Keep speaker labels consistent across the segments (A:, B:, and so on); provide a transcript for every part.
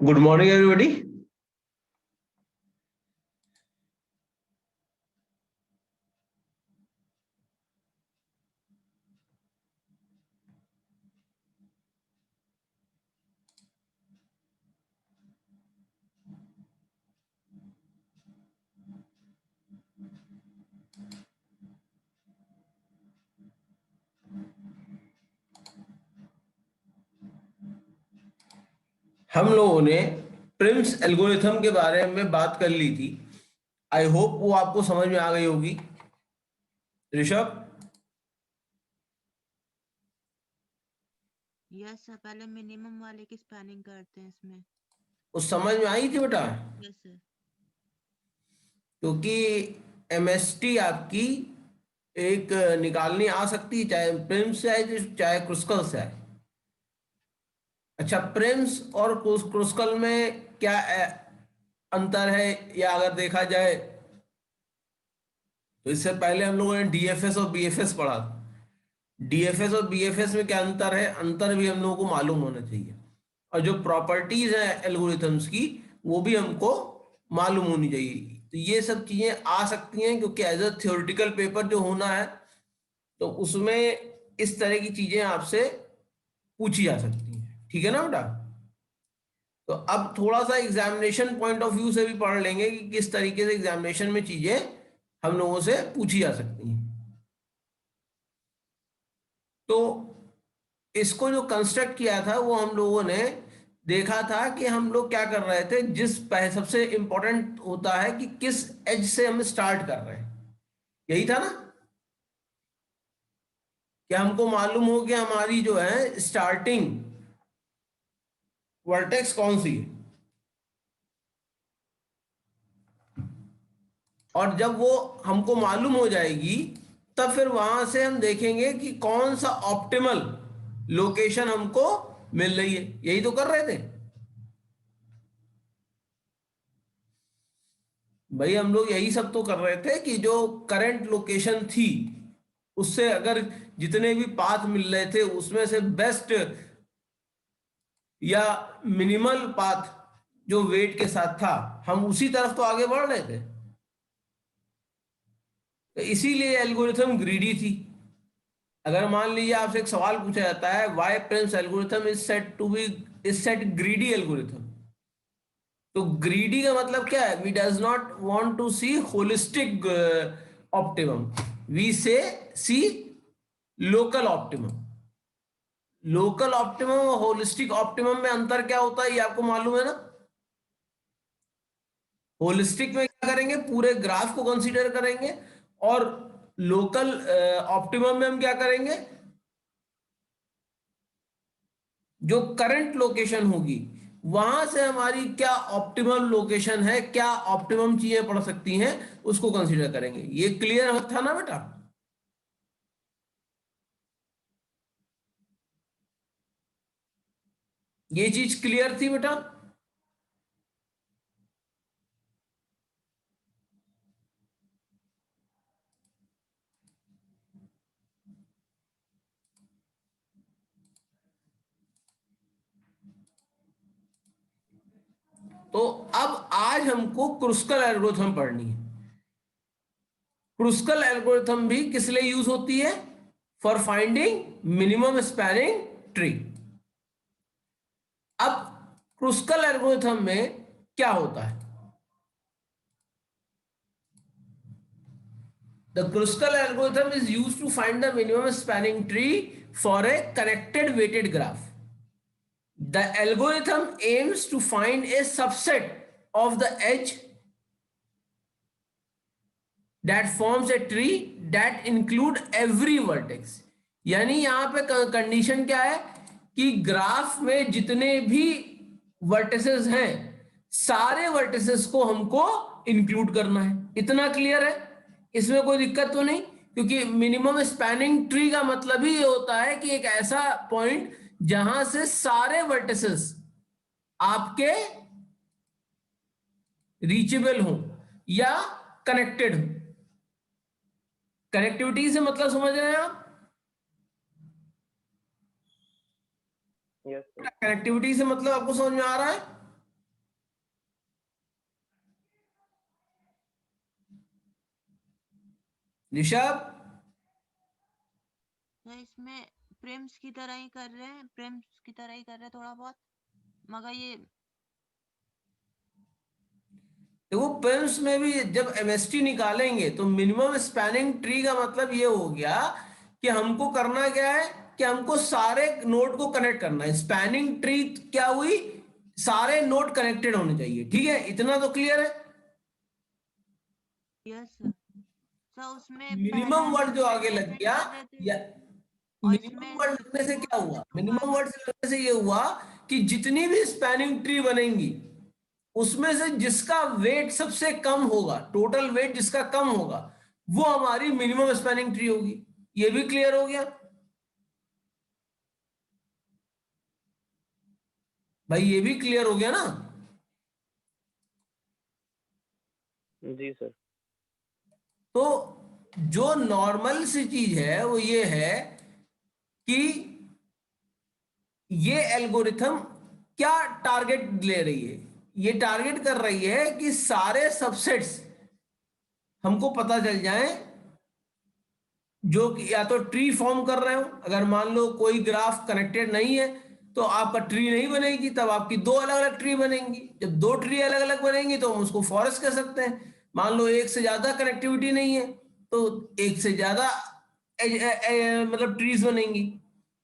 A: Good morning everybody. हम लोगों ने प्रिम्स एल्गोरिथम के बारे में बात कर ली थी। आई होप वो आपको समझ में आ गई होगी। ऋषभ,
B: यस सर, पहले मिनिमम वाले की स्पैनिंग करते हैं इसमें।
A: उस समझ में आई थी बेटा?
B: Yes sir.
A: क्योंकि एमएसटी आपकी एक निकालनी आ सकती है, चाहे प्रिम्स से आए चाहे क्रुस्कल से आए। अच्छा, प्रिम्स और क्रुस्कल में क्या अंतर है, या अगर देखा जाए तो इससे पहले हम लोगों ने डीएफएस और बीएफएस पढ़ा। डीएफएस और बीएफएस में क्या अंतर है, अंतर भी हम लोगों को मालूम होना चाहिए। और जो प्रॉपर्टीज हैं एल्गोरिथम्स की, वो भी हमको मालूम होनी चाहिए। तो ये सब चीजें आ सकती हैं, क्योंकि एज अ थ्योरेटिकल पेपर जो होना है, तो उसमें इस तरह की चीजें आपसे पूछी जा सकती हैं। ठीक है ना बेटा? तो अब थोड़ा सा एग्जामिनेशन पॉइंट ऑफ व्यू से भी पढ़ लेंगे कि किस तरीके से एग्जामिनेशन में चीजें हम लोगों से पूछी जा सकती हैं। तो इसको जो कंस्ट्रक्ट किया था, वो हम लोगों ने देखा था कि हम लोग क्या कर रहे थे। सबसे इंपॉर्टेंट होता है कि किस एज से हम स्टार्ट कर रहे हैं, यही था ना? कि हमको मालूम हो कि हमारी जो है स्टार्टिंग वर्टेक्स कौन सी है, और जब वो हमको मालूम हो जाएगी, तब फिर वहां से हम देखेंगे कि कौन सा ऑप्टिमल लोकेशन हमको मिल रही है। यही तो कर रहे थे भाई, हम लोग यही सब तो कर रहे थे कि जो करंट लोकेशन थी, उससे अगर जितने भी पाथ मिल रहे थे, उसमें से बेस्ट या मिनिमल पाथ जो वेट के साथ था, हम उसी तरफ तो आगे बढ़ रहे थे। तो इसीलिए एल्गोरिथम ग्रीडी थी। अगर मान लीजिए आपसे एक सवाल पूछा जाता है, why Prim's algorithm is set greedy algorithm, तो ग्रीडी का मतलब क्या है? We does not want to see holistic optimum, we say see local optimum. Local optimum और होलिस्टिक ऑप्टिमम में अंतर क्या होता है, ये आपको मालूम है ना? होलिस्टिक में क्या करेंगे, पूरे ग्राफ को कंसीडर करेंगे, और लोकल ऑप्टिमम में हम क्या करेंगे, जो करंट लोकेशन होगी वहां से हमारी क्या ऑप्टिमम लोकेशन है, क्या ऑप्टिमम चीजें पड़ सकती हैं, उसको कंसीडर करेंगे। ये क्लियर था ना बेटा? ये चीज क्लियर थी बेटा? तो अब आज हमको क्रुस्कल एल्गोरिथम पढ़नी है। क्रुस्कल एल्गोरिथम भी किस लिए यूज होती है? For finding minimum spanning tree. अब क्रुस्कल एल्गोरिथम में क्या होता है? The Kruskal algorithm is used to find the minimum spanning tree for a connected weighted graph. The algorithm aims to find a subset of the edge that forms a tree that include every vertex. यानी यहां पे condition क्या है कि graph में जितने भी vertices हैं, सारे वर्टिसेस को हमको इंक्लूड करना है। इतना क्लियर है? इसमें कोई दिक्कत तो नहीं? क्योंकि मिनिमम स्पैनिंग ट्री का मतलब ही ये होता है कि एक ऐसा पॉइंट जहां से सारे वर्टिसेस आपके रीचेबल हो या कनेक्टेड हो। कनेक्टिविटी से मतलब समझ रहे हैं आप?
C: Yes sir.
A: कनेक्टिविटी से मतलब आपको समझ में आ रहा है? ऋषभ,
B: तो इसमें प्रेम्स की तरह ही कर रहे हैं, प्रेम्स की तरह ही कर रहे हैं थोड़ा बहुत, मगर ये
A: देखो प्रिम्स में भी जब एमएसटी निकालेंगे तो मिनिमम स्पैनिंग ट्री का मतलब ये हो गया कि हमको करना क्या है कि हमको सारे नोड को कनेक्ट करना है। स्पैनिंग ट्री क्या हुई, सारे नोड कनेक्टेड होने चाहिए, ठीक है, इतना तो क्लियर है।
B: यस सर, उसमें पहले
A: मिनिमम
B: हम
A: वर्ड जो आगे लग
B: इंडिपेंडेंट
A: गया,
B: कर रहे थे
A: या
B: और
A: मिनिमम
B: इसमें
A: वर्ड
B: सिर्फ
A: लगने से
B: टू
A: क्या हुआ,
B: टू
A: मिनिमम
B: फाइव।
A: वर्ड से लगने से ये हुआ कि जितनी भी स्पैनिंग ट्री बनेंगी उसमें से जिसका वेट सबसे कम होगा, टोटल वेट जिसका कम होगा, वो हमारी मिनिमम स्पैनिंग ट्री होगी। ये भी क्लियर हो गया भाई, ये भी क्लियर हो गया ना।
C: जी सर।
A: तो जो नॉर्मल सी चीज है वो ये है कि ये एल्गोरिथम क्या टारगेट ले रही है, ये टारगेट कर रही है कि सारे सबसेट्स हमको पता चल जाए जो कि या तो ट्री फॉर्म कर रहे हो। अगर मान लो कोई ग्राफ कनेक्टेड नहीं है तो आपका ट्री नहीं बनेगी, तब आपकी दो अलग अलग ट्री बनेंगी। जब दो ट्री अलग अलग बनेंगी तो हम उसको फॉरेस्ट कह सकते हैं। मान लो एक से ज्यादा कनेक्टिविटी नहीं है तो एक से ज्यादा मतलब ट्रीज बनेंगी,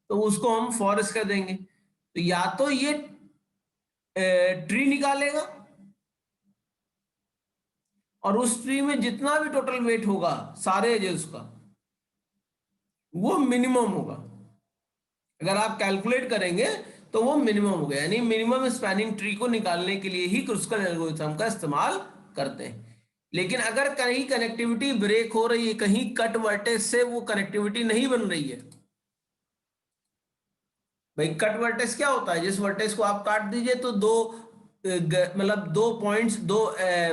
A: तो उसको हम फॉरेस्ट कर देंगे। तो या तो ये ट्री निकालेगा और उस ट्री में जितना भी टोटल वेट होगा सारे एजेस का, वो मिनिमम होगा। अगर आप कैलकुलेट करेंगे तो वो मिनिमम हो गया, यानी मिनिमम स्पैनिंग ट्री को निकालने के लिए ही क्रुस्कल एल्गोरिथम का इस्तेमाल करते हैं। लेकिन अगर कहीं कनेक्टिविटी ब्रेक हो रही है, कहीं कट वर्टेक्स से वो कनेक्टिविटी नहीं बन रही है, भाई कट वर्टेक्स क्या होता है, जिस वर्टेक्स को आप काट दीजिए तो दो मतलब दो पॉइंट्स, दो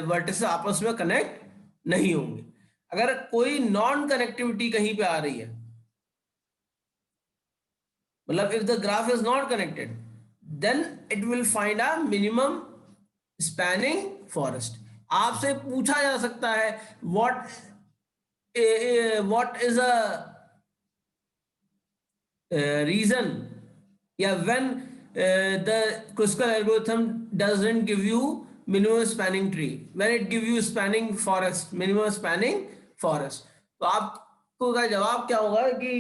A: वर्टेक्स आपस में कनेक्ट नहीं होंगे। अगर कोई नॉन कनेक्टिविटी कहीं पे आ रही है, मतलब if the graph is not connected, then it will find a minimum spanning forest। आपसे पूछा जा सकता है what is a reason, या when the Kruskal algorithm doesn't give you minimum spanning tree, when it give you spanning forest, minimum spanning forest। तो आपको का जवाब क्या होगा कि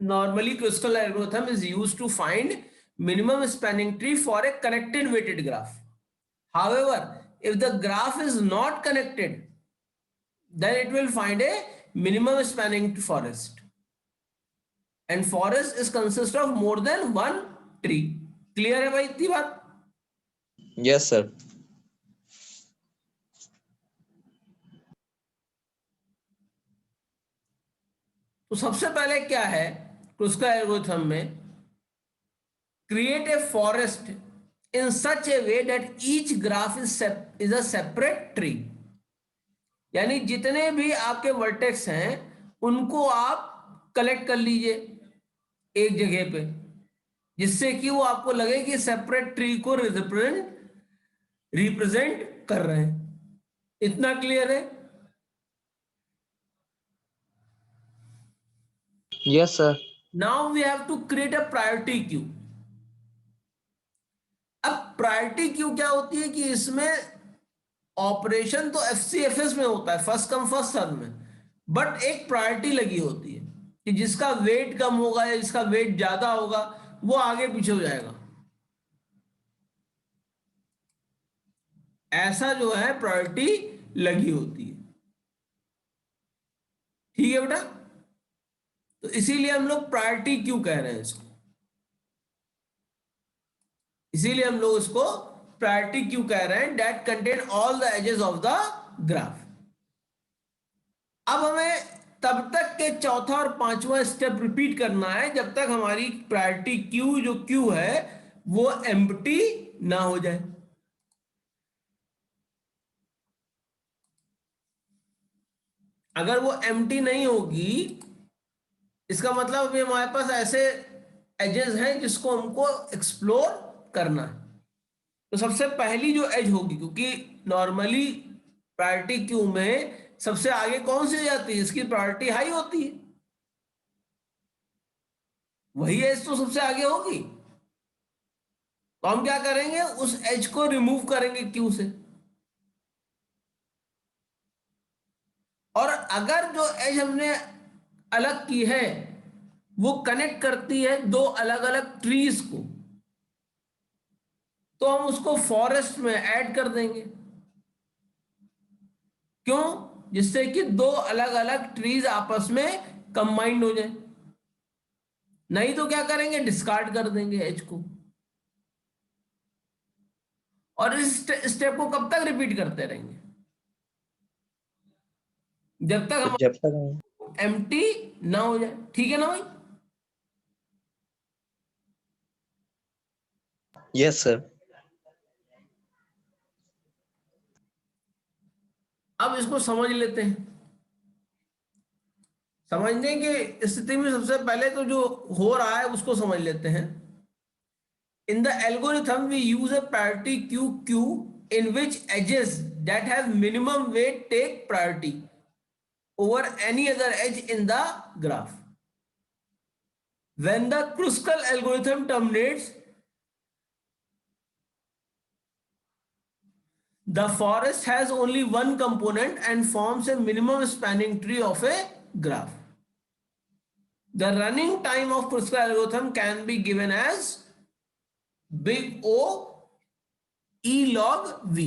A: normally Kruskal algorithm is used to find minimum spanning tree for a connected weighted graph। However, if the graph is not connected, then it will find a minimum spanning forest, and forest is consist of more than one tree। Clear है भाई इतनी बात?
C: Yes sir.
A: तो सबसे पहले क्या है उसका एल्गोरिथम में, create a forest in such A way that each graph is a separate tree. यानी जितने भी आपके वर्टेक्स हैं उनको आप कलेक्ट कर लीजिए एक जगह पे, जिससे कि वो आपको लगे कि सेपरेट ट्री को रिप्रेजेंट कर रहे हैं। इतना क्लियर है?
C: Yes sir.
A: Now we have to create a priority queue. अब प्रायोरिटी क्यू क्या होती है कि इसमें ऑपरेशन तो एफसीएफएस में होता है, फर्स्ट कम फर्स्ट सर्व में, बट एक प्रायोरिटी लगी होती है कि जिसका वेट कम होगा या जिसका वेट ज्यादा होगा वो आगे पीछे हो जाएगा। ऐसा जो है प्रायोरिटी लगी होती है, ठीक है बेटा। तो इसीलिए हम लोग प्रायोरिटी क्यू कह रहे हैं इसको, इसीलिए हम लोग इसको प्रायोरिटी क्यू कह रहे हैं, that contain all the edges of the graph. अब हमें तब तक के चौथा और पांचवा स्टेप रिपीट करना है जब तक हमारी प्रायोरिटी क्यू जो क्यू है वो एम्प्टी ना हो जाए। अगर वो एम्प्टी नहीं होगी इसका मतलब अभी हमारे पास ऐसे एजेस हैं जिसको हमको एक्सप्लोर करना है। तो सबसे पहली जो एज होगी, क्योंकि नॉर्मली प्रायोरिटी क्यू में सबसे आगे कौन सी जाती है, इसकी प्रायोरिटी हाई होती है, वही एज तो सबसे आगे होगी। तो हम क्या करेंगे, उस एज को रिमूव करेंगे क्यू से। और अगर जो एज हमने अलग की है वो कनेक्ट करती है दो अलग अलग ट्रीज को, तो हम उसको फॉरेस्ट में ऐड कर देंगे। क्यों? जिससे कि दो अलग अलग ट्रीज आपस में कंबाइंड हो जाए। नहीं तो क्या करेंगे, डिस्कार्ड कर देंगे एज को। और इस स्टेप को कब तक रिपीट करते रहेंगे, जब तक हम
C: जब तक
A: एम्प्टी ना हो जाए। ठीक है ना भाई?
C: Yes sir.
A: अब इसको समझ लेते हैं। समझने की स्थिति में सबसे पहले तो जो हो रहा है उसको समझ लेते हैं। In the algorithm, we use a priority queue in which edges that have minimum weight take priority over any other edge in the graph. When the Kruskal algorithm terminates, the forest has only one component and forms a minimum spanning tree of a graph. The running time of Kruskal algorithm can be given as big O E log V।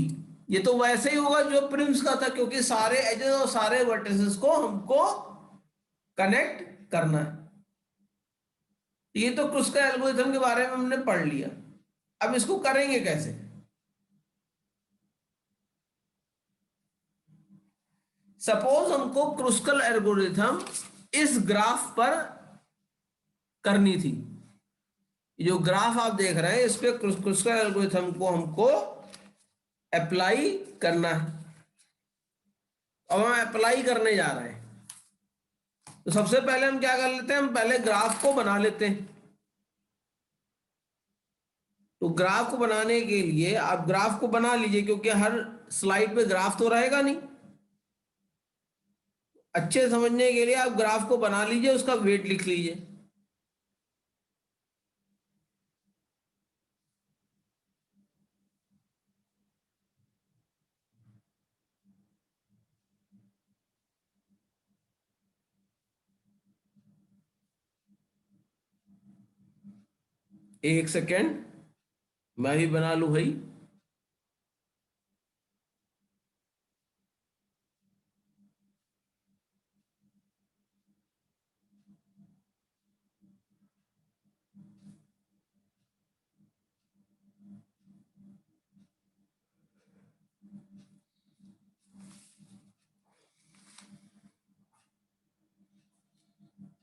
A: ये तो वैसे ही होगा जो Prim's का था, क्योंकि सारे edges और सारे वर्टिसेस को हमको कनेक्ट करना है। ये तो क्रुस्कल एल्गोरिथम के बारे में हमने पढ़ लिया। अब इसको करेंगे कैसे? सपोज हमको क्रुस्कल एल्गोरिथम इस ग्राफ पर करनी थी। जो ग्राफ आप देख रहे हैं इस पे क्रुस्कल एल्गोरिथम को हमको अप्लाई करना है। अब हम अप्लाई करने जा रहे हैं, तो सबसे पहले हम क्या कर लेते हैं, हम पहले ग्राफ को बना लेते हैं। तो ग्राफ को बनाने के लिए आप ग्राफ को बना लीजिए, क्योंकि हर स्लाइड पे ग्राफ तो रहेगा नहीं। अच्छे समझने के लिए आप ग्राफ को बना लीजिए, उसका वेट लिख लीजिए। एक सेकेंड, मैं भी बना लूं भाई।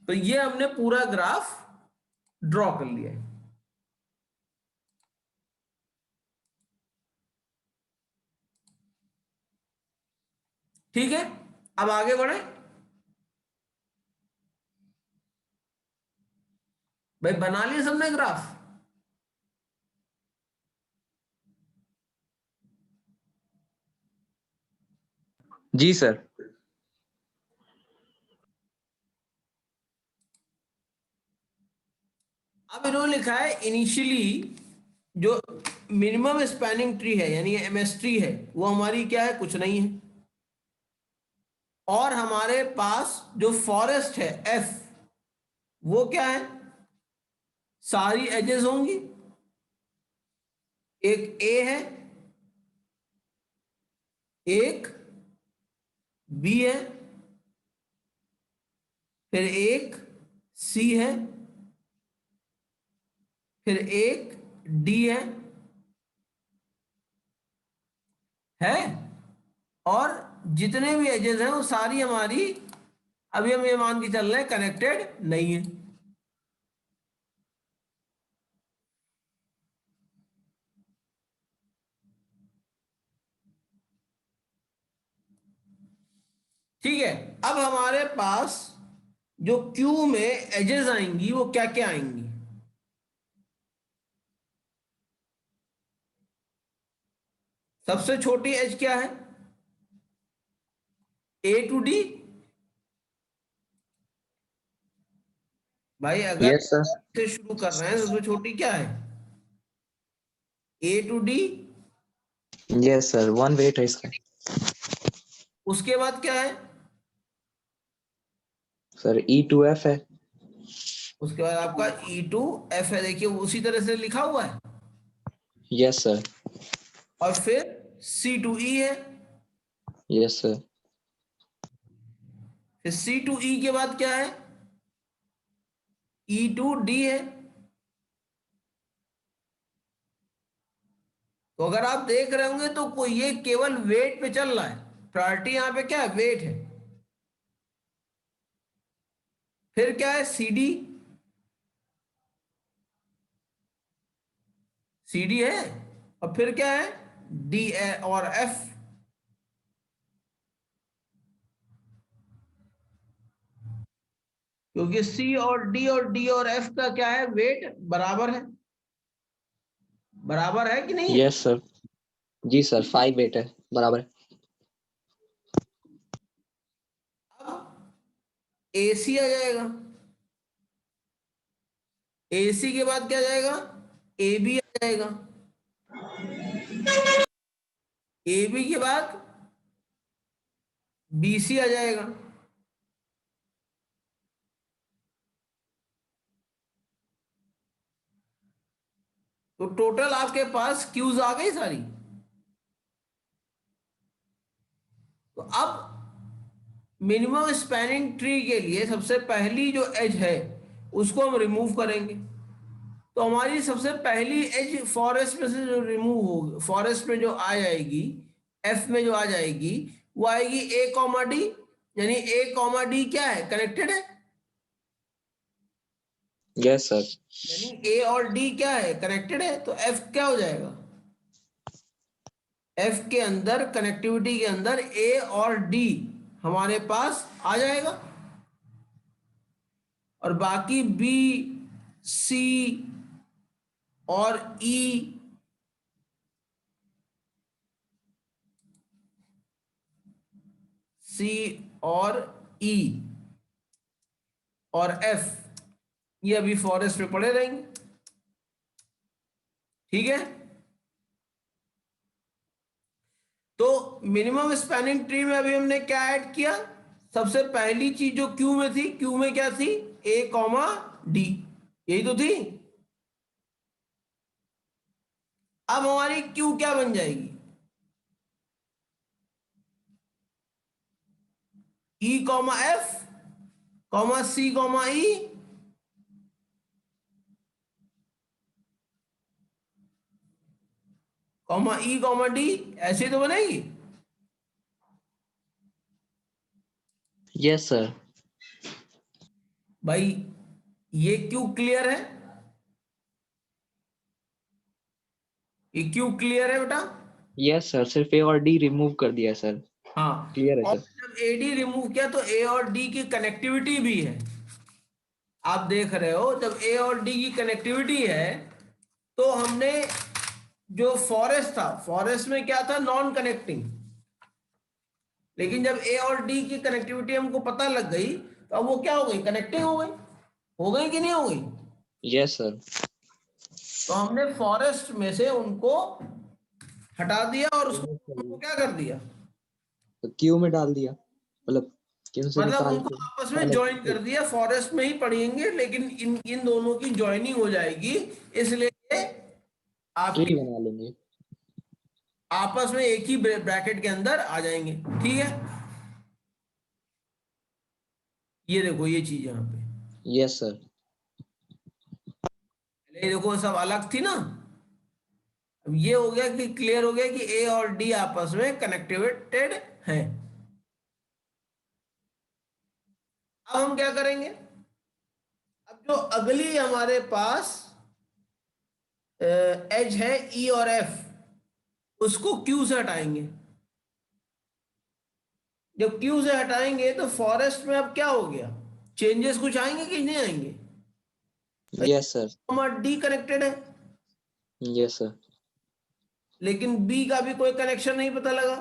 A: तो ये हमने पूरा ग्राफ ड्रॉ कर लिया है। ठीक है, अब आगे बढ़े। भाई बना लिया सबने ग्राफ?
C: जी सर।
A: अब इन्होंने लिखा है इनिशियली जो मिनिमम स्पैनिंग ट्री है यानी एमएस ट्री है वो हमारी क्या है, कुछ नहीं है। और हमारे पास जो फॉरेस्ट है एफ, वो क्या है, सारी एजेस होंगी। एक ए है, एक बी है, फिर एक सी है, फिर एक डी है। और जितने भी एजेस हैं वो सारी हमारी, अभी हम ये मान के चल रहे हैं, कनेक्टेड नहीं है। ठीक है, अब हमारे पास जो क्यू में एजेस आएंगी वो क्या क्या आएंगी। सबसे छोटी एज क्या है, A to D। भाई अगर
C: यस सर।
A: से शुरू कर रहे हैं तो सबसे छोटी क्या है? A to D।
C: Yes sir, 1 weight है इसका।
A: उसके बाद क्या है?
C: सर E2F है।
A: उसके बाद आपका E to F है, देखिए उसी तरह से लिखा हुआ है।
C: Yes sir.
A: और फिर C to E है।
C: Yes sir.
A: फिर C to E के बाद क्या है? E to D है। तो अगर आप देख रहे होंगे तो कोई ये केवल वेट पे चल रहा है। प्रायोरिटी यहाँ पे क्या है? वेट है। फिर क्या है? CD। CD है। और फिर क्या है? D और F। क्योंकि C और D और D और F का क्या है? वेट बराबर है। बराबर है कि नहीं है?
C: Yes sir. जी सर, 5 वेट है, बराबर है।
A: अब AC आ जाएगा। AC के बाद क्या जाएगा? AB आ जाएगा। AB के बाद BC आ जाएगा। तो टोटल आपके पास क्यूज आ गई सारी। तो अब मिनिमम स्पैनिंग ट्री के लिए सबसे पहली जो एज है उसको हम रिमूव करेंगे। तो हमारी सबसे पहली एज फॉरेस्ट में से जो रिमूव होगी, फॉरेस्ट में जो आ जाएगी, एफ में जो आ जाएगी, वो आएगी A कॉमा डी। यानी A कॉमा डी क्या है? कनेक्टेड है।
C: Yes sir.
A: यानी A और D क्या है? कनेक्टेड है। तो F क्या हो जाएगा? F के अंदर, कनेक्टिविटी के अंदर A और D हमारे पास आ जाएगा। और बाकी B, C और E, C और E और F ये अभी फॉरेस्ट में पड़े रहेंगे। ठीक है। तो मिनिमम स्पैनिंग ट्री में अभी हमने क्या ऐड किया? सबसे पहली चीज जो क्यू में थी, क्यू में क्या थी? A कॉमा D, यही तो थी। अब हमारी क्यू क्या बन जाएगी? E comma F comma C comma E comma E comma D, ऐसे तो बनेगी।
C: Yes sir.
A: भाई ये क्यू क्लियर है? ये क्यू क्लियर है बेटा?
C: यस सर, सिर्फ A और D रिमूव कर दिया सर।
A: हाँ।
C: क्लियर है
A: और
C: सर।
A: जब AD रिमूव किया तो A और D की कनेक्टिविटी भी है। आप देख रहे हो जब A और D की कनेक्टिविटी है तो हमने जो फॉरेस्ट था, फॉरेस्ट में क्या था? Non connecting. लेकिन जब A और D की कनेक्टिविटी हमको पता लग गई तो अब वो क्या हो गई? कनेक्टिंग हो गई। हो गई कि नहीं हो गई?
C: Yes sir.
A: तो हमने फॉरेस्ट में से उनको हटा दिया और उसको उनको क्या कर दिया?
C: तो क्यू में डाल दिया, मतलब क्यू से
A: मतलब
C: निकाल
A: उनको
C: के
A: आपस में
C: कनेक्ट
A: ज्वाइन कर
C: करके
A: दिया। फॉरेस्ट में ही पढ़ेंगे लेकिन इन इन दोनों की ज्वाइनिंग हो जाएगी, इसलिए
C: ट्री
A: आपके
C: बना लेंगे।
A: आपस में एक ही ब्रैकेट के अंदर आ जाएंगे। ठीक है। ये देखो ये चीज यहाँ पे,
C: यस सर।
A: पहले ये देखो सब अलग थी ना। अब ये हो गया कि क्लियर हो गया कि ए और डी आपस में कनेक्टेड हैं। अब हम क्या करेंगे? अब जो अगली हमारे पास एज है ई और एफ, उसको क्यू से हटाएंगे। जब क्यू से हटाएंगे तो फॉरेस्ट में अब क्या हो गया? चेंजेस कुछ आएंगे कि नहीं आएंगे?
C: Yes sir.
A: हमारा डी कनेक्टेड है
C: यस सर।
A: लेकिन बी का भी कोई कनेक्शन नहीं पता लगा।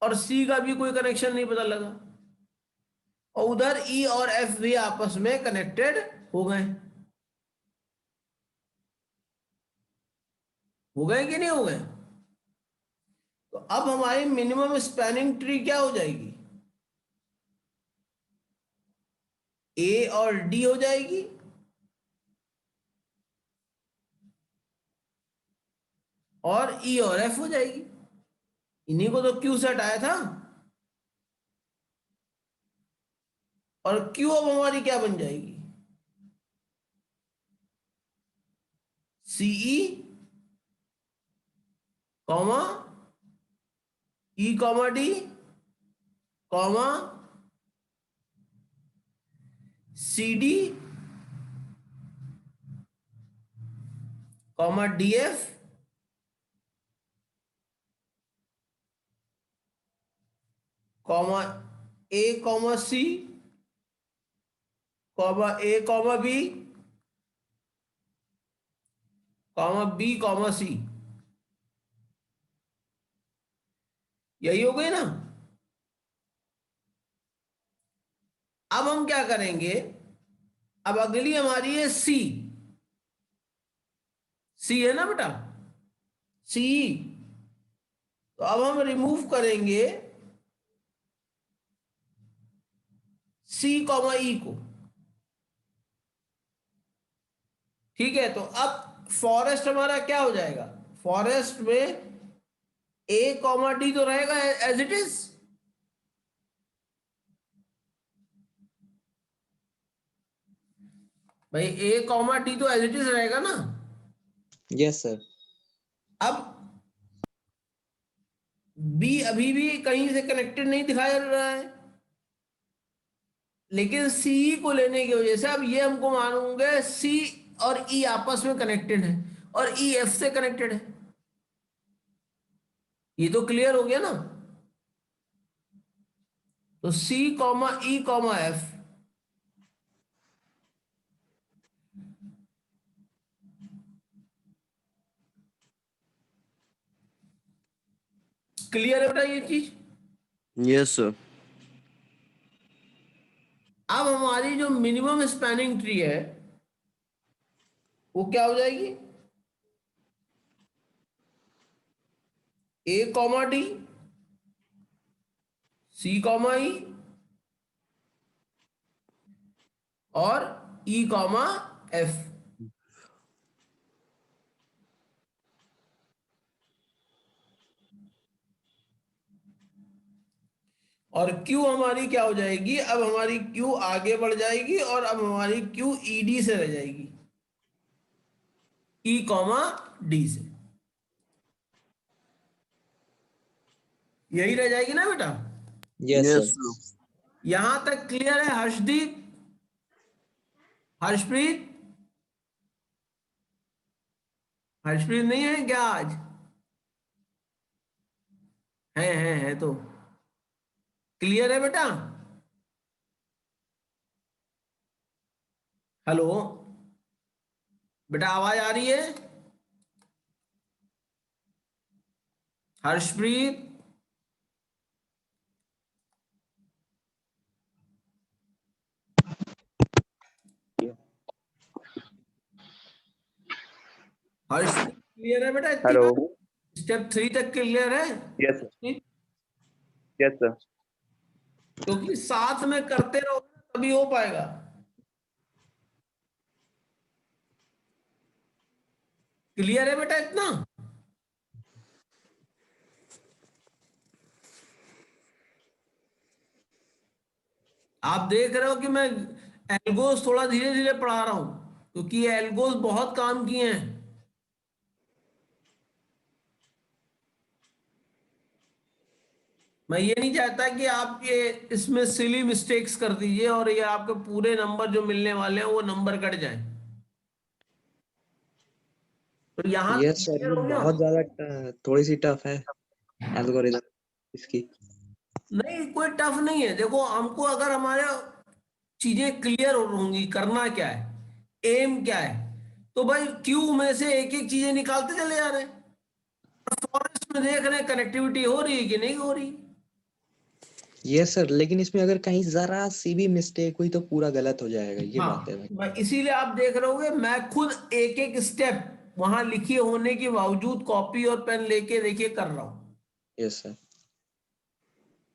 A: और सी का भी कोई कनेक्शन नहीं पता लगा, और उधर ई और एफ भी आपस में कनेक्टेड हो गए। हो गए कि नहीं हो गए? तो अब हमारी मिनिमम स्पैनिंग ट्री क्या हो जाएगी? ए और डी हो जाएगी, और ई और एफ हो जाएगी। इन्हीं को तो क्यू सेट आया था। और क्यू अब हमारी क्या बन जाएगी? C E comma E comma D comma C D comma D F comma A comma C comma A comma B comma B comma C. यही हो गई ना? अब हम क्या करेंगे? अब अगली हमारी है सी। सी है ना बेटा? सी। तो अब हम रिमूव करेंगे सी कॉमा ई को। ठीक है, तो अब फॉरेस्ट हमारा क्या हो जाएगा? फॉरेस्ट में ए कॉमा डी तो रहेगा एज इट इज। भाई ए कॉमा डी तो एज इट इज रहेगा ना?
C: Yes sir.
A: अब बी अभी भी कहीं से कनेक्टेड नहीं दिखाई दे रहा है, लेकिन सी को लेने की वजह से अब ये हमको मानूंगे सी और ई आपस में कनेक्टेड है, और ई एफ से कनेक्टेड है। ये तो क्लियर हो गया ना? तो C comma E comma F, clear है बेटा ये चीज?
D: Yes sir.
A: अब हमारी जो मिनिमम स्पैनिंग ट्री है वो क्या हो जाएगी? A comma D C comma E और ई कॉमा एफ। और Q हमारी क्या हो जाएगी? अब हमारी Q आगे बढ़ जाएगी, और अब हमारी Q ED से रह जाएगी, E कॉमा डी से। यही रह जाएगी ना बेटा?
C: Yes
D: yes
C: sir.
D: सर।
A: यहां तक क्लियर है हर्षदीप? हर्षप्रीत? हर्षप्रीत नहीं है क्या आज? है तो क्लियर है बेटा? हेलो बेटा, आवाज आ रही है? हर्षप्रीत? हर्षप्रीत क्लियर है बेटा इतनी
E: हेलो।
A: बात? स्टेप 3 तक क्लियर है?
E: Yes sir. Yes sir.
A: क्योंकि साथ में करते रहो तभी हो पाएगा। क्लियर है बेटा इतना? आप देख रहे हो कि मैं एल्गोस थोड़ा धीरे धीरे पढ़ा रहा हूं, क्योंकि ये एल्गोस बहुत काम किए हैं। मैं ये नहीं चाहता कि आप ये इसमें सिली मिस्टेक्स कर दीजिए और ये आपके पूरे नंबर जो मिलने वाले हैं वो नंबर कट जाए। तो यहां
C: यस सर,
A: क्लियर
C: ये
A: हो गया?
C: बहुत ज्यादा थोड़ी सी टफ है एल्गोरिदम इसकी।
A: नहीं, कोई टफ नहीं है। देखो, हमको अगर हमारे चीजें क्लियर होंगी, करना क्या है, एम क्या है, तो भाई क्यू में से एक एक चीजें निकालते चले जा रहे हैं। फॉरेस्ट में देख रहे हैं कनेक्टिविटी हो रही है कि नहीं हो रही।
C: यस सर, लेकिन इसमें अगर कहीं जरा सी भी मिस्टेक हुई तो पूरा गलत हो जाएगा, ये बात है
A: हाँ,
C: भाई।
A: मैं इसीलिए आप देख रहे होगे मैं खुद एक एक स्टेप वहां लिखे होने के बावजूद कॉपी और पेन लेके देखिए कर रहा हूं।
C: Yes sir.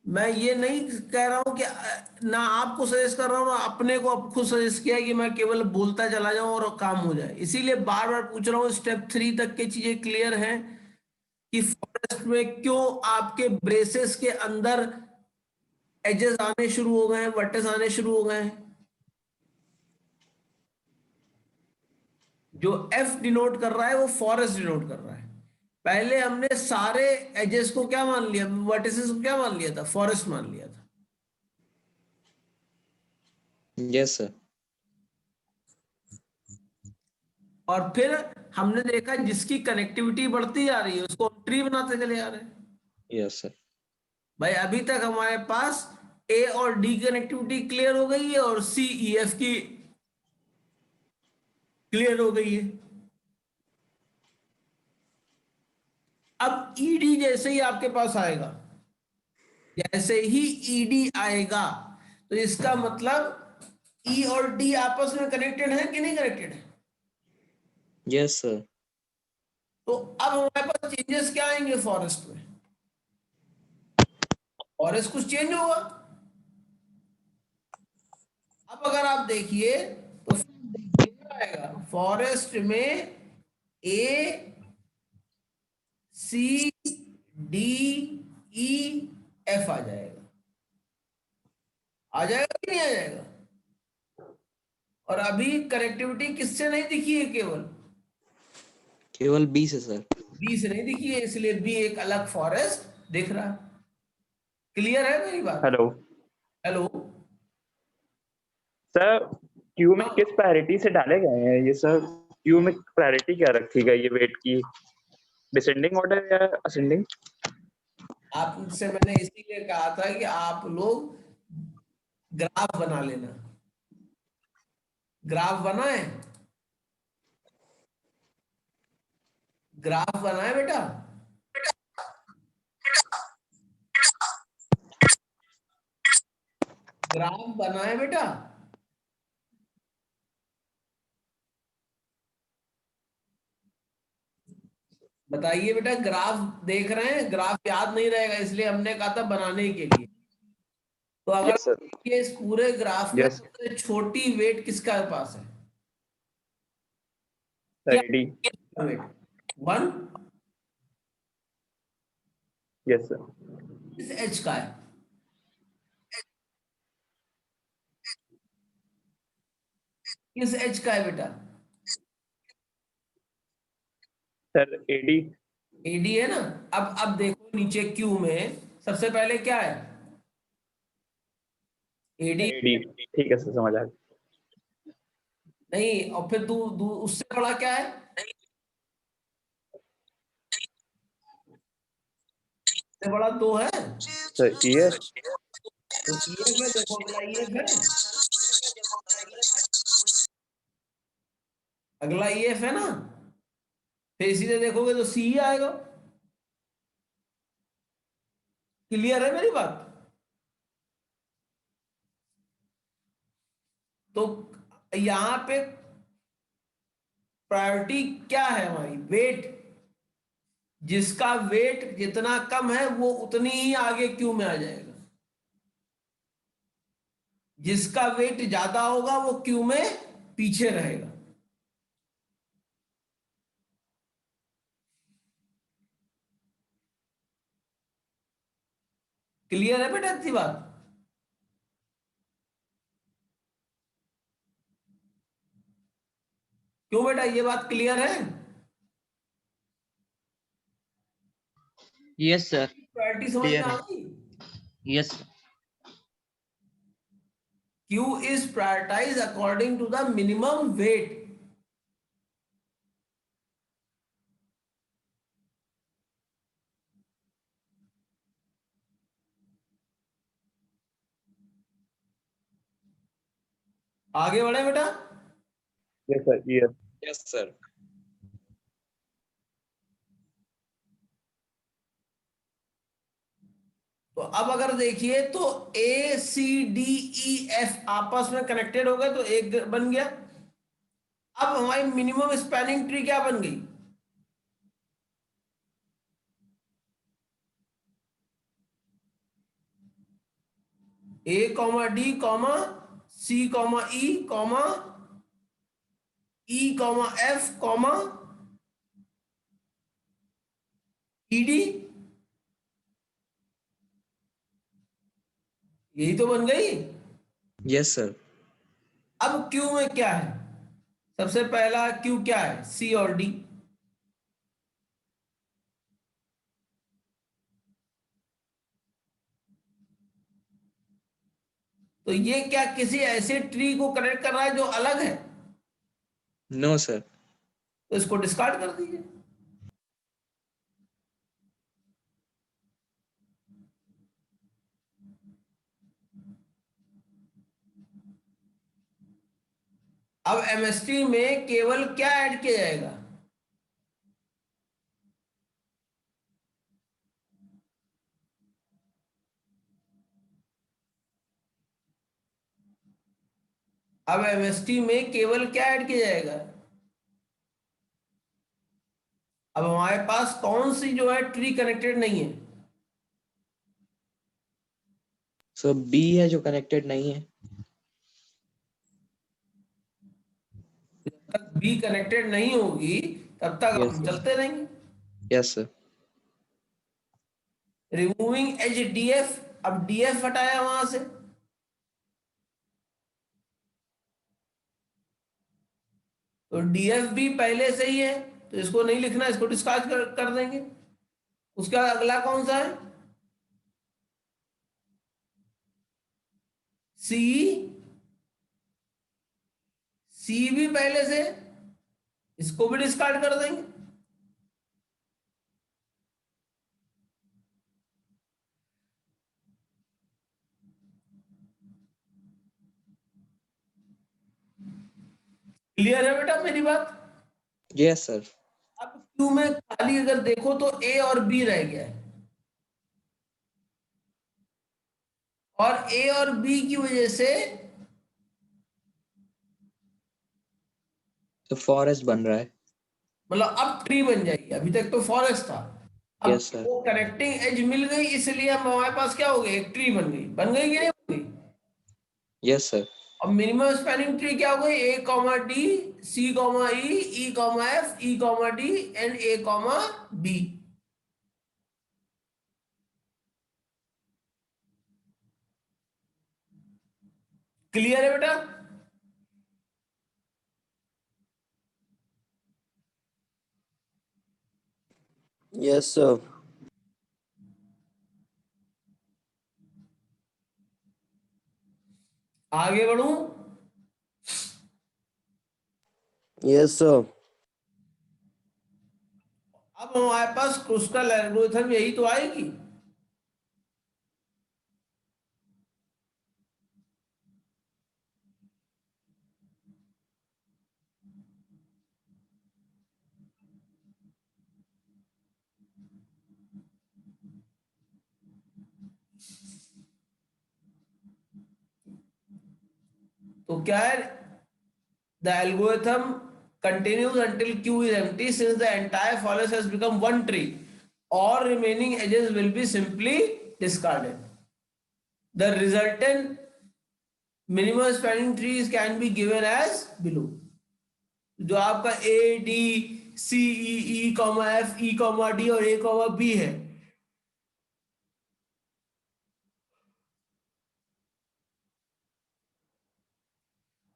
A: मैं ये नहीं कह रहा हूं कि ना आपको सजेस्ट कर रहा हूं ना अपने को अब खुद सजेस्ट किया कि मैं केवल बोलता चला जाऊं और काम हो जाए। इसीलिए बार बार पूछ रहा हूं स्टेप 3 तक की चीजें क्लियर हैं कि फॉरेस्ट में क्यों आपके ब्रेसेस के अंदर एजेस आने शुरू हो गए हैं, वर्टेस आने शुरू हो गए हैं। जो एफ डिनोट कर रहा है वो फॉरेस्ट डिनोट कर रहा है। पहले हमने सारे एजेस को क्या मान लिया, वर्टिसेस को क्या मान लिया था, फॉरेस्ट मान लिया था।
C: Yes sir.
A: और फिर हमने देखा जिसकी कनेक्टिविटी बढ़ती जा रही है उसको ट्री बनाते चले जा रहे हैं।
C: Yes sir.
A: भाई अभी तक हमारे पास ए और डी कनेक्टिविटी क्लियर हो गई है और सी ई एफ की क्लियर हो गई है। अब ईडी जैसे ही आपके पास आएगा, जैसे ही ईडी आएगा तो इसका मतलब ई और डी आपस में कनेक्टेड है कि नहीं कनेक्टेड है।
C: Yes sir.
A: तो अब हमारे पास चेंजेस क्या आएंगे फॉरेस्ट में, फॉरेस्ट कुछ चेंज होगा। अब अगर आप देखिए तो देखिए क्या आएगा फॉरेस्ट में, ए सी डी ई एफ आ जाएगा। आ जाएगा कि नहीं आ जाएगा। और अभी कनेक्टिविटी किससे नहीं दिखी है,
C: केवल 20 है सर।
A: बी से नहीं दिखी है, इसलिए बी एक अलग फॉरेस्ट दिख रहा है। क्लियर है मेरी बात।
E: Hello
A: hello.
E: सर, क्यू में
A: हाँ,
E: किस प्रायोरिटी से डाले गए हैं ये सर? क्यू में प्रायोरिटी क्या रखी गई है वेट की? डिसेंडिंग ऑर्डर या असेंडिंग?
A: आपसे मैंने इसीलिए कहा था कि आप लोग ग्राफ बना लेना। ग्राफ बनाए, ग्राफ बनाए बेटा, ग्राफ बनाए बेटा। बताइए बेटा, ग्राफ देख रहे हैं, ग्राफ याद नहीं रहेगा इसलिए हमने कहा था बनाने के लिए। तो अगर
E: यस सर।
A: देखिए इस पूरे ग्राफ में
E: यस
A: सबसे छोटी वेट किसका पास है, क्या
E: sir, D.
A: Weight, 1
E: yes sir.
A: किस एच का है, किस एच का है बेटा,
E: सर, एडी।
A: एडी है ना। अब देखो नीचे क्यू में सबसे पहले क्या है, एडी।
E: एडी, ठीक है सर, समझ आ गया।
A: नहीं, और फिर दू, दू उससे बड़ा क्या है, उससे बड़ा 2 है।
E: सर, ये
A: तो ईएफ में देखो, अगला ईएफ है, अगला ईएफ है ना। फिर सीधे देखोगे तो सी ही आएगा। क्लियर है मेरी बात। तो यहां पे प्रायोरिटी क्या है हमारी, वेट। जिसका वेट जितना कम है वो उतनी ही आगे क्यू में आ जाएगा, जिसका वेट ज्यादा होगा वो क्यू में पीछे रहेगा। क्लियर है बेटा इतनी बात। क्यों बेटा, ये बात क्लियर है।
D: Yes sir.
A: प्रायोरिटी समझ में
D: क्लियर
A: आ
D: है।
A: गई।
D: Yes.
A: Q is prioritized according to the minimum weight. आगे बढ़े बेटा।
E: यस सर, ये
C: यस सर।
A: तो अब अगर देखिए तो ए सी डी ई एफ आपस में कनेक्टेड हो गए तो एक बन गया। अब हमारी मिनिमम स्पैनिंग ट्री क्या बन गई? A comma D comma C comma E comma F comma E D, यही तो बन गई।
C: Yes sir.
A: अब क्यू में क्या है? सबसे पहला क्यू क्या है? सी और डी। तो ये क्या किसी ऐसे ट्री को कनेक्ट कर रहा है जो अलग है?
C: No sir.
A: तो इसको डिस्कार्ड कर दीजिए। अब एमएसटी में केवल क्या ऐड किया जाएगा? अब एमएसटी में केवल क्या ऐड किया जाएगा? अब हमारे पास कौन सी जो है ट्री कनेक्टेड नहीं है?
C: सर बी है जो कनेक्टेड नहीं है।
A: जब तक बी कनेक्टेड नहीं होगी तब तक
C: यस
A: हम
C: सर।
A: चलते रहेंगे।
C: Yes sir.
A: Removing edge DF, अब डीएफ हटाया वहां से, तो डीएफ भी पहले से ही है तो इसको नहीं लिखना, इसको डिस्कार्ड कर देंगे। उसका अगला कौन सा है? सी, सी भी पहले से, इसको भी डिस्कार्ड कर देंगे। क्लियर है बेटा मेरी बात?
C: Yes sir.
A: अब क्यू में खाली अगर देखो तो ए और बी रह गया है, और ए और बी की वजह से
C: तो फॉरेस्ट बन रहा है।
A: मतलब अब ट्री बन जाएगी। अभी तक तो फॉरेस्ट था, अब
C: यस सर।
A: वो कनेक्टिंग एज मिल गई, इसलिए अब हमारे पास क्या हो गया? एक ट्री बन गई। बन गई कि नहीं बन गई?
C: Yes sir.
A: अब मिनिमम स्पैनिंग ट्री क्या हो गई? A comma D, C comma E comma F, E comma D and A comma B. Clear है बेटा?
D: Yes sir.
A: आगे बढ़ू?
D: Yes sir.
A: अब हमारे पास क्रुस्कल एल्गोरिथम यही तो आएगी। तो क्या है? The algorithm continues until queue is empty since the entire forest has become one tree. All remaining edges will be simply discarded. The resultant minimum spanning trees can be given as below. जो आपका A D C E comma F E comma D और A comma B है,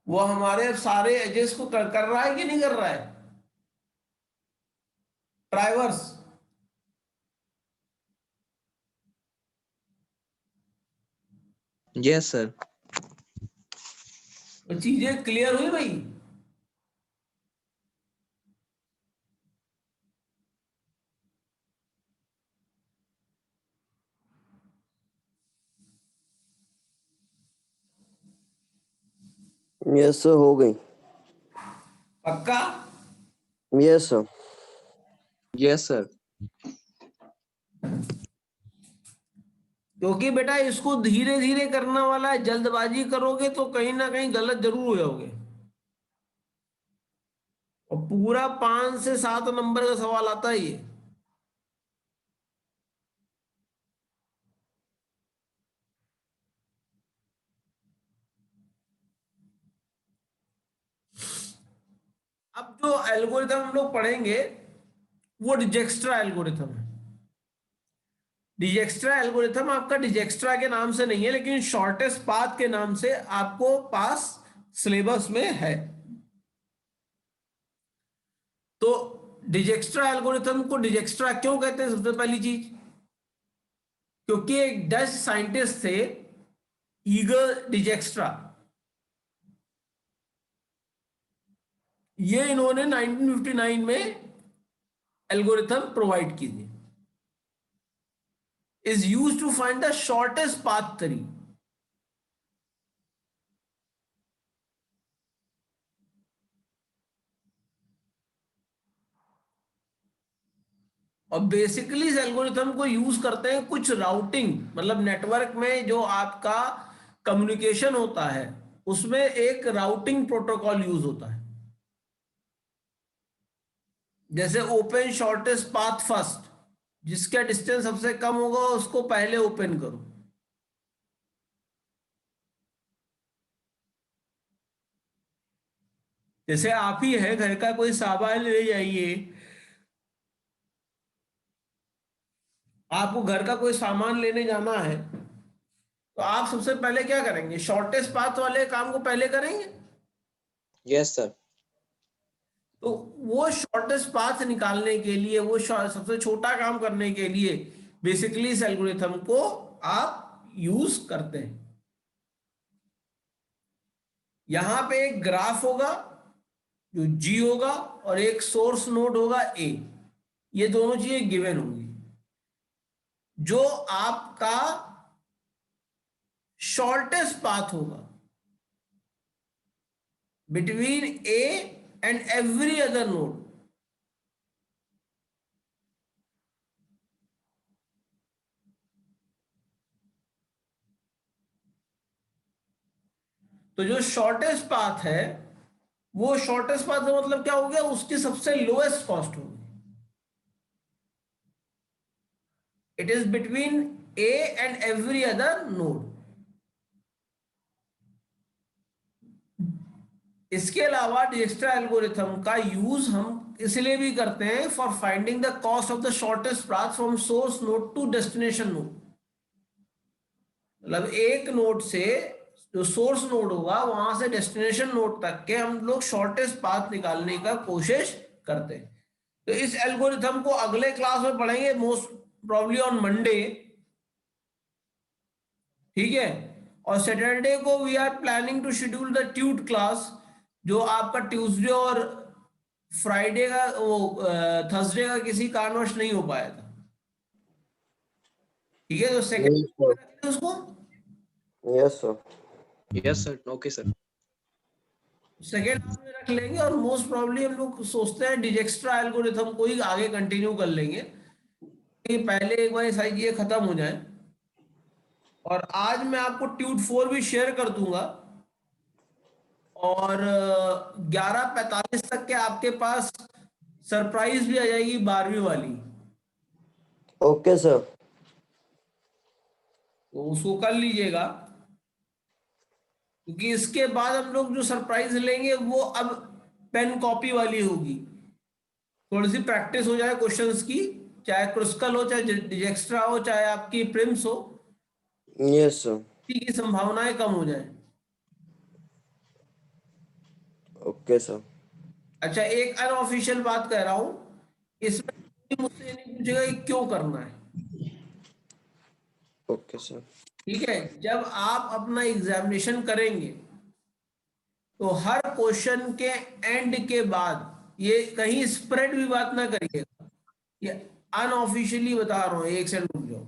A: वो हमारे सारे edges को कर रहा है कि नहीं कर रहा है? ट्राइवर्स।
C: Yes sir.
A: तो चीजें क्लियर हुई भाई?
D: यस सर हो गई।
A: पक्का?
D: Yes sir.
C: Yes sir.
A: क्योंकि बेटा इसको धीरे धीरे करना वाला है, जल्दबाजी करोगे तो कहीं ना कहीं गलत जरूर हो जाओगे। और पूरा 5 से 7 नंबर का सवाल आता है ये। अब जो एल्गोरिथम हम लोग पढ़ेंगे वो डिजेक्स्ट्रा एल्गोरिथम है। डिजेक्स्ट्रा एल्गोरिथम आपका डिजेक्स्ट्रा के नाम से नहीं है, लेकिन शॉर्टेस्ट पाथ के नाम से आपको पास सिलेबस में है। तो डिजेक्स्ट्रा एल्गोरिथम को डिजेक्स्ट्रा क्यों कहते हैं? सबसे पहली चीज, क्योंकि एक डच साइंटिस्ट थे ईगर डिजेक्स्ट्रा, ये इन्होंने 1959 में एल्गोरिथम प्रोवाइड की थी। Is use to find the shortest path tree. और बेसिकली इस एल्गोरिथम को यूज करते हैं कुछ राउटिंग, मतलब नेटवर्क में जो आपका कम्युनिकेशन होता है उसमें एक राउटिंग प्रोटोकॉल यूज होता है। जैसे ओपन शॉर्टेस्ट पाथ फर्स्ट, जिसका डिस्टेंस सबसे कम होगा उसको पहले ओपन करो। जैसे आप ही है, घर का कोई सामान ले जाइए, आपको घर का कोई सामान लेने जाना है तो आप सबसे पहले क्या करेंगे? शॉर्टेस्ट पाथ वाले काम को पहले करेंगे।
C: Yes sir.
A: तो वो शॉर्टेस्ट पाथ निकालने के लिए, वो सबसे छोटा काम करने के लिए बेसिकली इस एल्गोरिथम को आप यूज करते हैं। यहां पे एक ग्राफ होगा जो जी होगा और एक सोर्स नोड होगा ए। ये दोनों चीजें गिवन होंगी। जो आपका शॉर्टेस्ट पाथ होगा between A and every other node, तो जो शॉर्टेस्ट पाथ है वो शॉर्टेस्ट पाथ का मतलब क्या हो गया? उसकी सबसे लोएस्ट कॉस्ट होगी। It is between A and every other node. इसके अलावा डिजक्स्ट्रा एल्गोरिथम का यूज हम इसलिए भी करते हैं for finding the cost of the shortest path from source node to destination node. मतलब एक नोड से जो सोर्स नोड होगा वहां से डेस्टिनेशन नोड तक के हम लोग शॉर्टेस्ट पाथ निकालने का कोशिश करते हैं। तो इस एल्गोरिथम को अगले क्लास में पढ़ेंगे, मोस्ट प्रॉब्ली ऑन मंडे, ठीक है। और सैटरडे को we are planning to schedule the tute class, जो आपका ट्यूसडे और फ्राइडे का, वो थर्सडे का किसी कारणवश नहीं हो पाया था, ठीक है। तो सेकंड उसको
D: yes sir.
C: Yes sir. Okay sir.
A: Second half में रख लेंगे। और मोस्ट प्रॉब्ली हम लोग सोचते हैं डिजेक्स्ट्रा एल्गोरिथम को ही आगे कंटिन्यू कर लेंगे, कि पहले एक बार सारी चीजें खत्म हो जाए। और आज मैं आपको ट्यूट 4 भी शेयर कर दूंगा, और 11:45 तक के आपके पास सरप्राइज भी आ जाएगी 12वीं वाली,
D: ओके सर।
A: तो उसको कर लीजिएगा। क्योंकि इसके बाद हम लोग जो सरप्राइज लेंगे वो अब पेन कॉपी वाली होगी। थोड़ी सी प्रैक्टिस हो जाए क्वेश्चंस की, चाहे क्रुस्कल हो, चाहे डिजेक्स्ट्रा हो, चाहे आपकी प्रिम्स हो,
D: यस सर।
A: की संभावनाएं कम हो जाए।
D: Okay sir.
A: अच्छा, एक अनऑफिशियल बात कह रहा हूं, इसमें कोई मुझसे ये नहीं पूछेगा कि क्यों करना है,
D: ओके सर।
A: ठीक है। जब आप अपना एग्जामिनेशन करेंगे तो हर क्वेश्चन के एंड के बाद ये कहीं स्प्रेड भी बात ना करिएगा, ये अनऑफिशियली बता रहा हूं, एक सेकंड रुक जाओ।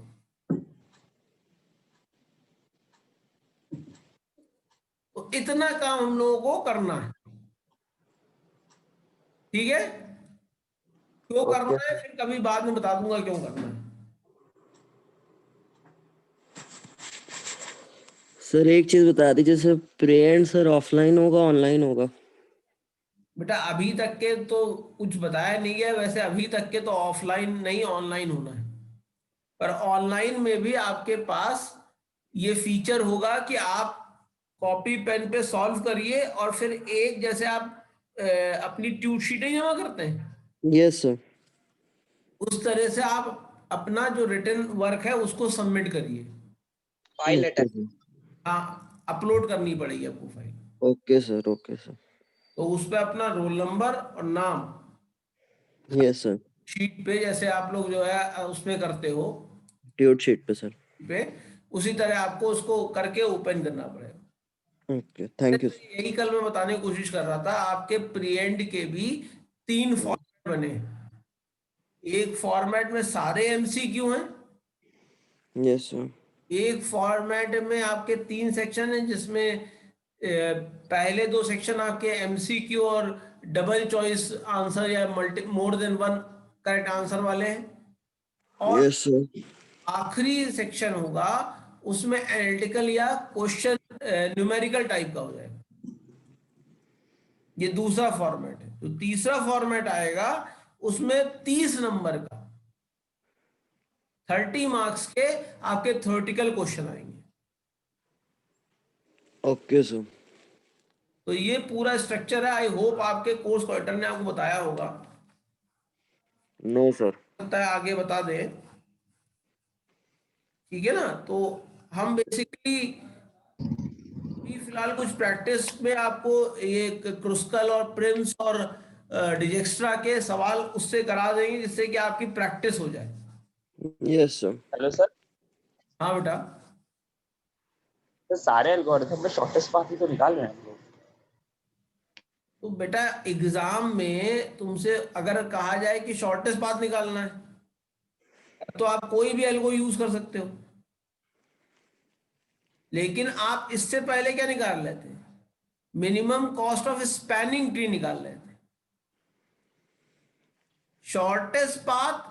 A: तो इतना काम हम लोगों को करना है, ठीक है। क्यों
D: ओके
A: करना है फिर कभी बाद में बता दूंगा क्यों करना है।
D: सर एक चीज बता दीजिए सर, प्रेयर सर ऑफलाइन होगा ऑनलाइन होगा?
A: बेटा अभी तक के तो कुछ बताया नहीं गया, वैसे अभी तक के तो ऑफलाइन नहीं ऑनलाइन होना है, पर ऑनलाइन में भी आपके पास ये फीचर होगा कि आप कॉपी पेन पे सॉल्व करिए और फिर एक जैसे आप अपनी ट्यूट शीटें जमा करते हैं
D: यस सर।
A: उस तरह से आप अपना जो रिटन वर्क है उसको सबमिट करिए।
C: File
D: okay
C: attach.
D: सर।
A: हाँ, अपलोड करनी पड़ेगी आपको file.
D: Okay sir. Okay sir.
A: तो उस पे अपना रोल नंबर और नाम
D: यस सर।
A: शीट पे जैसे आप लोग जो है उसमें करते हो
D: ट्यूट शीट पे सर।
A: पे, उसी तरह आपको उसको करके ओपन करना पड़ेगा।
D: Okay thank you.
A: यही कल मैं बताने की कोशिश कर रहा था, आपके प्री एंड के भी 3 फॉर्मेट बने हैं। एक फॉर्मेट में सारे एमसीक्यू हैं,
D: यस सर।
A: एक फॉर्मेट में आपके 3 सेक्शन हैं जिसमें पहले 2 सेक्शन आपके एमसीक्यू और डबल चॉइस आंसर या multi more than one correct answer वाले हैं, और
D: यस सर।
A: आखिरी सेक्शन होगा उसमें एनालिटिकल या क्वेश्चन न्यूमेरिकल टाइप का हो जाएगा। ये दूसरा फॉर्मेट है। तो तीसरा फॉर्मेट आएगा उसमें 30 नंबर का 30 मार्क्स के आपके थ्योरेटिकल क्वेश्चन आएंगे।
D: Okay sir.
A: तो ये पूरा स्ट्रक्चर है। आई होप आपके कोर्स कोऑर्डिनेटर ने आपको बताया होगा,
D: नो सर।
A: लगता है आगे बता दें, ठीक है ना। तो हम बेसिकली फिलहाल कुछ प्रैक्टिस में आपको ये क्रुस्कल और प्रिम्स और डिजेक्स्ट्रा के सवाल उससे करा देंगे जिससे कि आपकी प्रैक्टिस हो जाए।
D: Yes sir.
E: Hello sir.
A: हाँ बेटा।
E: तो सारे एल्गोरिथम में शॉर्टेस्ट पाथ ही तो निकाल रहे हैं हम लोग।
A: तो बेटा एग्जाम में तुमसे अगर कहा जाए कि शॉर्टेस्ट पाथ निकालना है तो आप कोई भी एल्गो यूज कर सकते हो, लेकिन आप इससे पहले क्या निकाल लेते हैं, minimum cost of spanning tree निकाल लेते हैं। शॉर्टेस्ट पाथ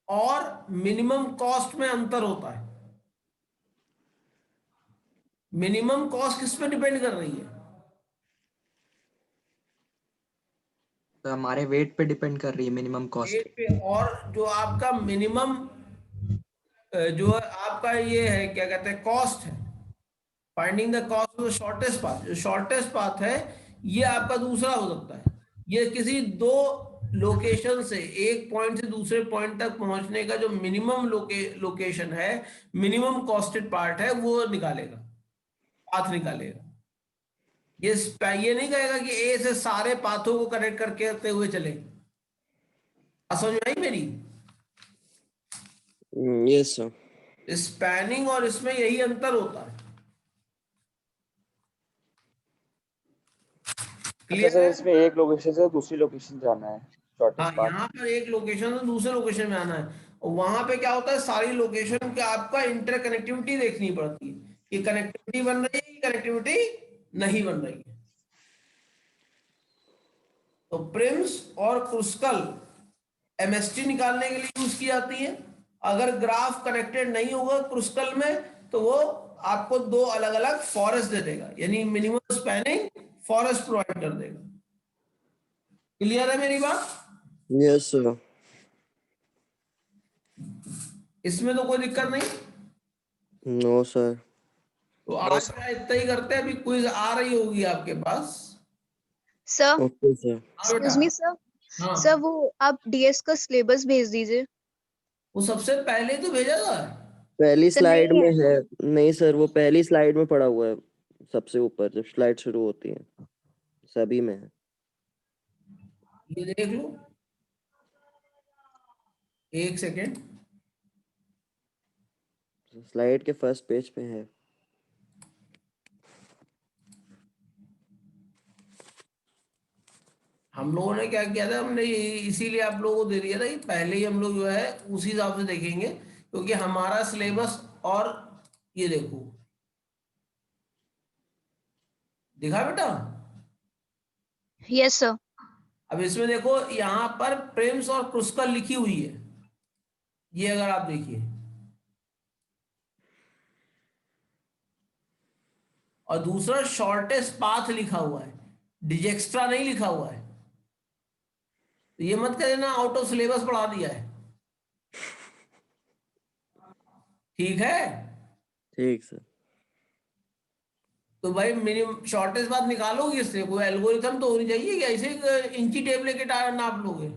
A: और मिनिमम कॉस्ट में अंतर होता है। मिनिमम कॉस्ट किस पे डिपेंड कर रही है?
C: तो हमारे वेट पे डिपेंड कर रही है मिनिमम कॉस्ट।
A: रेट पे, और जो आपका मिनिमम जो आपका ये है क्या कहते हैं कॉस्ट है, finding the cost of the shortest path, जो शॉर्टेस्ट पाथ है ये आपका दूसरा हो सकता है। ये किसी 2 लोकेशन से एक पॉइंट से दूसरे पॉइंट तक पहुंचने का जो मिनिमम लोकेशन है, मिनिमम कॉस्टेड पार्ट है, वो निकालेगा, पाथ निकालेगा। ये नहीं कहेगा कि ए से सारे पाथों को कनेक्ट करते हुए चले। समझ में आई मेरी?
D: Yes sir.
A: स्पैनिंग और इसमें यही अंतर होता है।
E: अच्छा
A: क्लियर
E: सर,
A: है?
E: इसमें एक लोकेशन से दूसरी लोकेशन जाना है
A: हाँ,
E: शॉर्टेस्ट पाथ।
A: यहाँ पर एक लोकेशन से दूसरे लोकेशन में आना है, और वहां पे क्या होता है सारी लोकेशन के आपका इंटरकनेक्टिविटी देखनी पड़ती है कि कनेक्टिविटी बन रही है, कनेक्टिविटी नहीं बन रही है। तो प्रिम्स और क्रुस्कल एमएसटी निकालने के लिए यूज की जाती है। अगर ग्राफ कनेक्टेड नहीं होगा क्रुस्कल में तो वो आपको 2 अलग अलग फॉरेस्ट दे देगा, यानी मिनिमम स्पैनिंग फॉरेस्ट प्रोवाइड कर देगा। क्लियर है मेरी बात?
D: Yes sir.
A: इसमें तो कोई दिक्कत नहीं।
D: No sir.
A: तो आज का इतना ही करते हैं, अभी क्विज आ रही होगी आपके पास।
F: Sir
D: okay sir.
A: हाँ बेटा।
F: Excuse me sir.
A: हाँ,
F: सर वो आप डीएस का सिलेबस भेज दीजिए।
A: वो सबसे पहले तो भेजा था।
D: पहली
F: सर
D: स्लाइड
F: नहीं
D: में
F: है।
D: है। नहीं सर, वो पहली स्लाइड में पड़ा हुआ है, सबसे ऊपर जब स्लाइड शुरू होती है सभी में है।
A: ये देख लो, एक सेकेंड।
D: स्लाइड के फर्स्ट पेज पे है।
A: हम लोगों ने क्या किया था, हमने इसीलिए आप लोगों को दे दिया था कि पहले ही हम लोग जो है उसी हिसाब से देखेंगे, क्योंकि हमारा सिलेबस, और ये देखो दिखा बेटा।
F: Yes sir.
A: अब इसमें देखो यहाँ पर प्रेम्स और क्रुस्कल लिखी हुई है, ये अगर आप देखिए और दूसरा शॉर्टेस्ट पाथ लिखा हुआ है, डिजेक्स्ट्रा नहीं लिखा हुआ है। तो ये मत कहना आउट ऑफ सिलेबस पढ़ा दिया है, ठीक है?
D: ठीक सर।
A: तो भाई मिनिमम शॉर्टेस्ट पाथ निकालोगे इससे, कोई एल्गोरिथम तो होनी चाहिए कि ऐसे इंची टेप लेके नाप लोगे?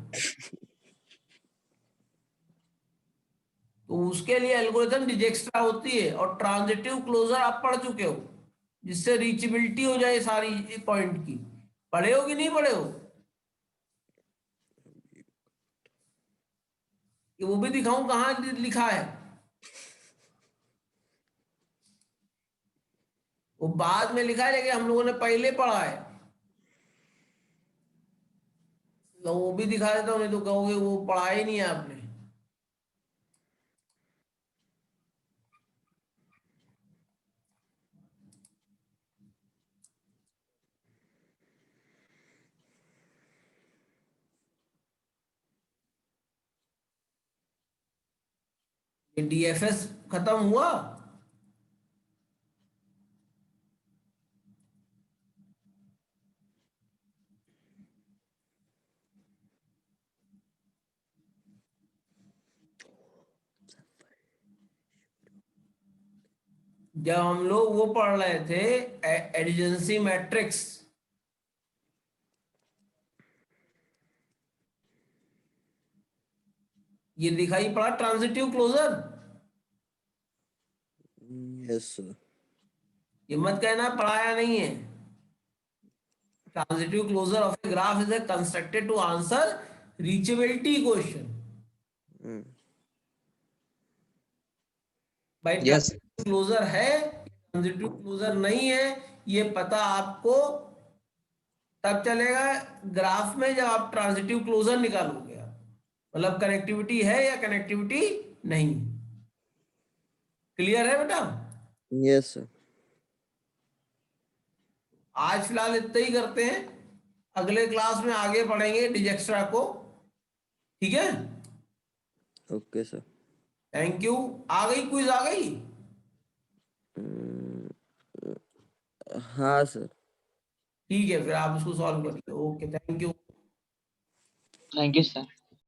A: तो उसके लिए एल्गोरिथम डिजेक्स्ट्रा होती है, और ट्रांजिटिव क्लोजर आप पढ़ चुके हो, जिससे रीचेबिलिटी हो जाए सारी पॉइंट की। पढ़े हो कि नहीं पढ़े हो? कि वो भी दिखाऊं कहाँ लिखा है? वो बाद में लिखा है, लेकिन हम लोगों ने पहले पढ़ा है। तो वो भी दिखा देता हूं, नहीं तो कहोगे वो पढ़ा ही नहीं है आपने। डीएफएस खत्म हुआ। जब हम लोग वो पढ़ रहे थे एडिजेंसी मैट्रिक्स, ये दिखाई पड़ा ट्रांजिटिव क्लोजर।
D: Yes sir.
A: ये मत कहना पढ़ाया नहीं है। Transitive closure of a graph is constructed to answer reachability question. भाई
C: यस
A: क्लोजर है, ट्रांजिटिव क्लोजर नहीं है, ये पता आपको तब चलेगा ग्राफ में जब आप ट्रांजिटिव क्लोजर निकालोगे, मतलब कनेक्टिविटी है या कनेक्टिविटी नहीं। क्लियर है बेटा?
D: Yes sir.
A: आज फिलहाल इतना ही करते हैं, अगले क्लास में आगे पढ़ेंगे डिजेक्स्ट्रा को, ठीक है?
D: Okay sir.
A: Thank you. आ गई क्विज, आ गई?
D: हाँ सर।
A: ठीक है, फिर आप उसको सॉल्व करिए। Okay, thank you.
G: Thank you sir.